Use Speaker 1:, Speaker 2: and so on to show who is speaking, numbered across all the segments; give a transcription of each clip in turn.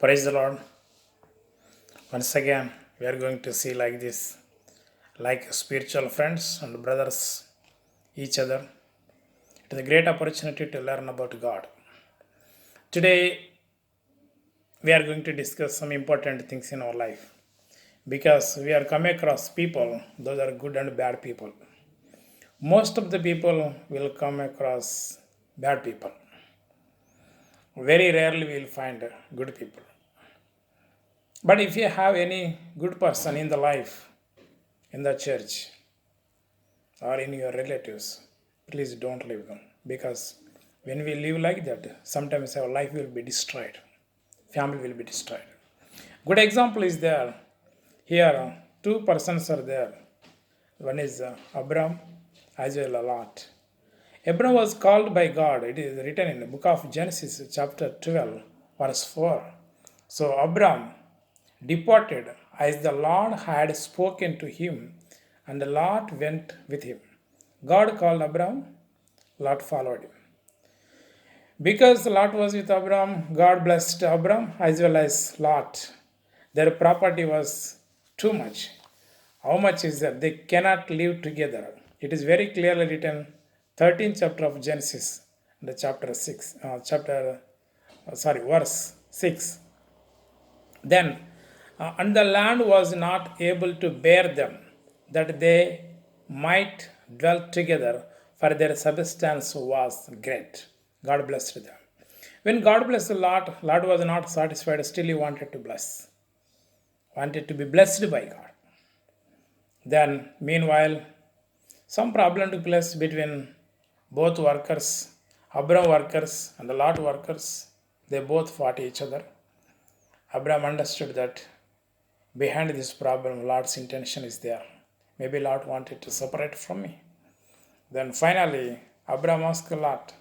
Speaker 1: Praise the Lord. Once again, we are going to see like this, like spiritual friends and brothers, each other. It is a great opportunity to learn about God. Today, we are going to discuss some important things in our life because we are coming across people, those are good and bad people. Most of the people will come across bad people. Very rarely we will find good people. But if you have any good person in the life, in the church, or in your relatives, please don't leave them. Because when we live like that, sometimes our life will be destroyed, family will be destroyed. Good example is there. Here, two persons are there. One is Abraham as well as Lot. Abraham was called by God. It is written in the book of Genesis, chapter 12, verse 4. So Abraham departed as the Lord had spoken to him, and Lot went with him. God called Abraham, Lot followed him. Because Lot was with Abraham, God blessed Abraham as well as Lot. Their property was too much. How much is that? They cannot live together. It is very clearly written, 13th chapter of Genesis, the verse 6. Then, and the land was not able to bear them, that they might dwell together, for their substance was great. God blessed them. When God blessed Lot, Lot was not satisfied, still he wanted to bless, wanted to be blessed by God. Then, meanwhile, some problem took place between both workers, Abraham workers and the Lot workers. They both fought each other. Abraham understood that behind this problem, Lot's intention is there. Maybe Lot wanted to separate from me. Then finally, Abraham asked Lot,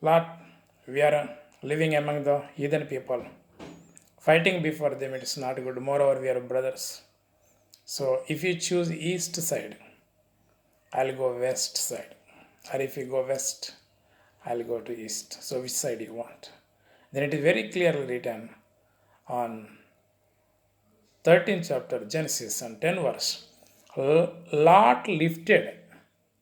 Speaker 1: Lot, we are living among the heathen people. Fighting before them, it is not good. Moreover, we are brothers. So if you choose east side, I'll go west side. Or if you go west, I'll go to east. So which side you want? Then it is very clearly written on 13th chapter Genesis and 10 verse. Lot lifted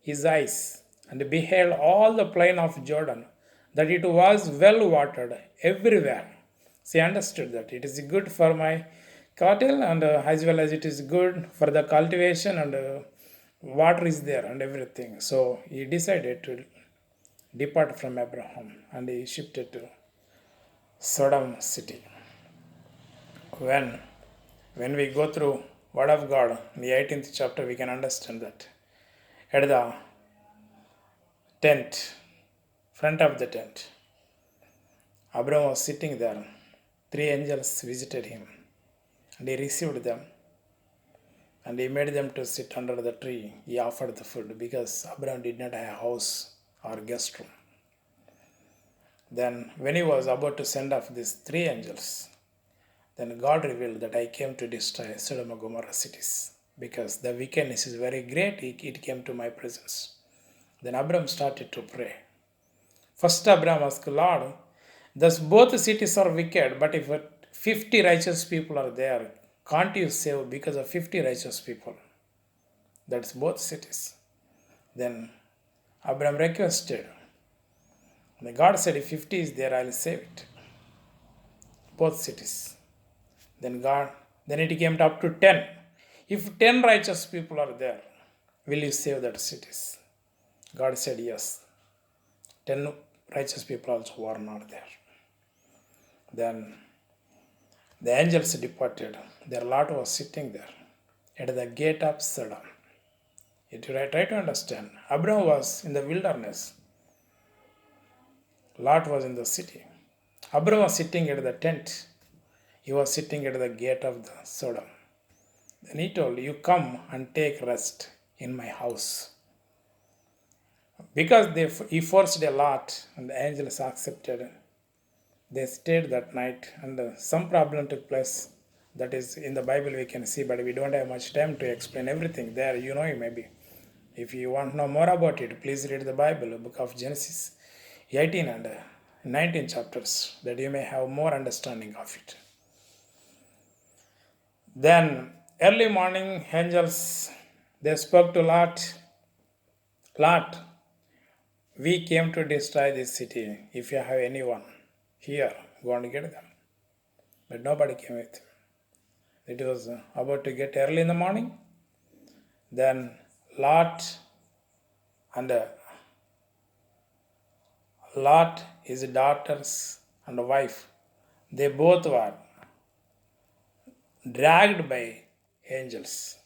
Speaker 1: his eyes and beheld all the plain of Jordan, that it was well watered everywhere. So he understood that it is good for my cattle and as well as it is good for the cultivation and water is there and everything. So he decided to depart from Abraham and he shifted to Sodom city. When we go through Word of God in the 18th chapter, we can understand that at the tent, front of the tent, Abraham was sitting there. Three angels visited him and he received them and he made them to sit under the tree. He offered the food because Abraham did not have a house or guest room. Then when he was about to send off these three angels, then God revealed that I came to destroy Sodom and Gomorrah cities because the wickedness is very great. It came to my presence. Then Abraham started to pray. First Abraham asked, Lord, thus both cities are wicked, but if 50 righteous people are there, can't you save because of 50 righteous people? That's both cities. Then Abraham requested. Then God said, if 50 is there, I'll save it. Both cities. Then it came up to 10. If 10 righteous people are there, will you save that cities? God said yes. 10 righteous people also were not there. Then the angels departed. Their Lot was sitting there at the gate of Sodom. Try to understand. Abraham was in the wilderness. Lot was in the city. Abraham was sitting at the tent. He was sitting at the gate of the Sodom. Then he told, you come and take rest in my house. Because he forced a Lot and the angels accepted. They stayed that night and some problem took place. That is in the Bible we can see, but we don't have much time to explain everything there. You know, maybe. If you want to know more about it, please read the Bible, book of Genesis 18 and 19 chapters, that you may have more understanding of it. Then early morning angels, they spoke to Lot. Lot, we came to destroy this city. If you have anyone here, go and get them. But nobody came with him. It was about to get early in the morning. Then Lot and Lot, his daughters and wife, they both were dragged by angels.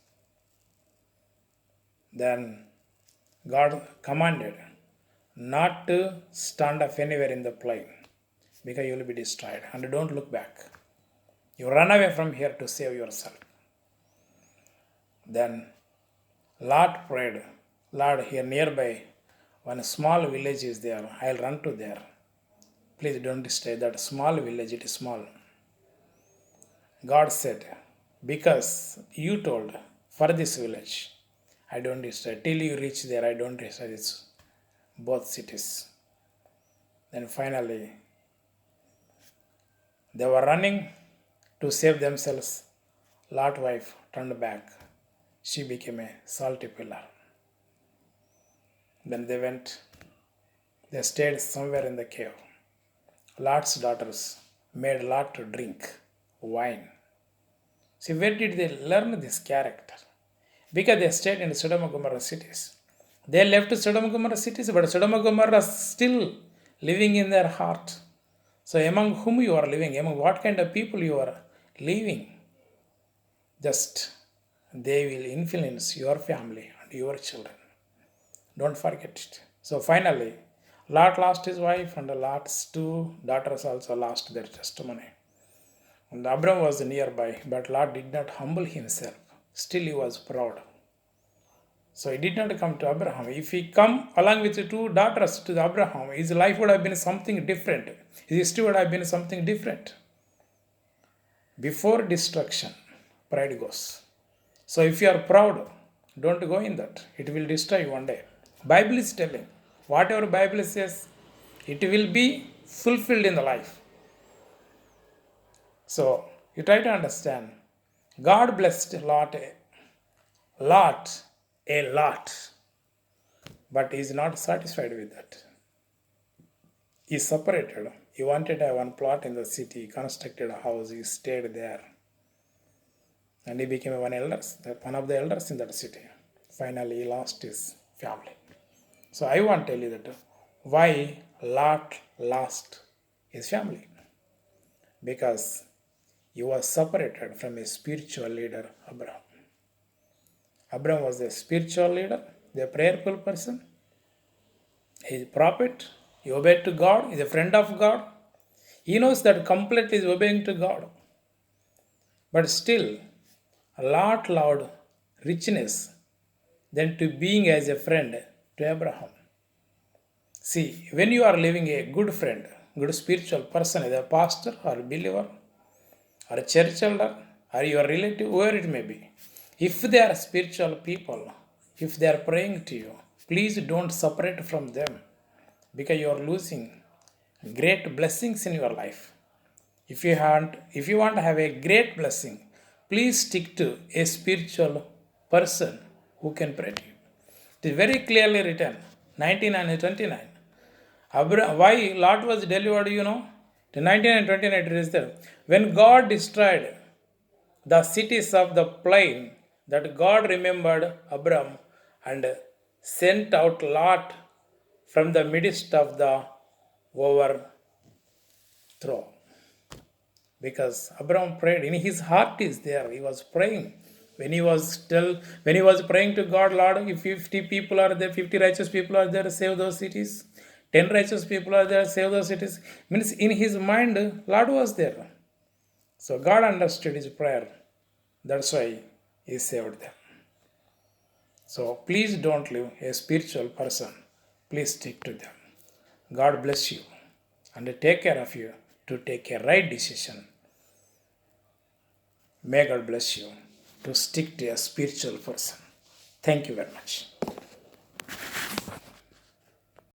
Speaker 1: Then God commanded not to stand up anywhere in the plain because you will be destroyed. And don't look back. You run away from here to save yourself. Then Lot prayed, Lord, here nearby, one small village is there. I'll run to there. Please don't destroy that small village. It is small. God said, because you told for this village, I don't destroy. Till you reach there, I don't destroy this, both cities. Then finally, they were running to save themselves. Lot's wife turned back. She became a salty pillar. Then they went, they stayed somewhere in the cave. Lot's daughters made Lot to drink wine. See, where did they learn this character? Because they stayed in Sodom and Gomorrah cities. They left Sodom and Gomorrah cities, but Sodom and Gomorrah still living in their heart. So among whom you are living, among what kind of people you are living, just they will influence your family and your children. Don't forget it. So finally, Lot lost his wife and Lot's two daughters also lost their testimony. And Abram was nearby, but Lot did not humble himself. Still he was proud. So he did not come to Abraham. If he come along with the two daughters to Abraham, his life would have been something different. His history would have been something different. Before destruction, pride goes. So if you are proud, don't go in that. It will destroy you one day. Bible is telling, whatever Bible says, it will be fulfilled in the life. So you try to understand. God blessed Lot a lot, but he is not satisfied with that. He separated. He wanted to have one plot in the city. He constructed a house. He stayed there. And he became one of the elders in that city. Finally, he lost his family. So I want to tell you that why Lot lost his family. Because he was separated from a spiritual leader, Abraham. Abraham was a spiritual leader, the prayerful person. He is a prophet. He obeyed to God. He is a friend of God. He knows that completely is obeying to God. But still, Lot loved richness than to being as a friend to Abraham. See, when you are living a good friend, good spiritual person, either a pastor or a believer or a church elder or your relative, whoever it may be, if they are spiritual people, if they are praying to you, please don't separate from them because you are losing great blessings in your life. If you want to have a great blessing, please stick to a spiritual person who can pray to you. It is very clearly written, 19 and 29. Why Lot was delivered, The 19 and 29 it is there. When God destroyed the cities of the plain, that God remembered Abram and sent out Lot from the midst of the overthrow. Because Abraham prayed, in his heart is there. He was praying. When he was praying to God, Lord, if 50 people are there, 50 righteous people are there, save those cities. 10 righteous people are there, save those cities. Means in his mind, Lord was there. So God understood his prayer. That's why he saved them. So please don't leave a spiritual person. Please stick to them. God bless you and take care of you to take a right decision. May God bless you to stick to a spiritual person. Thank you very much.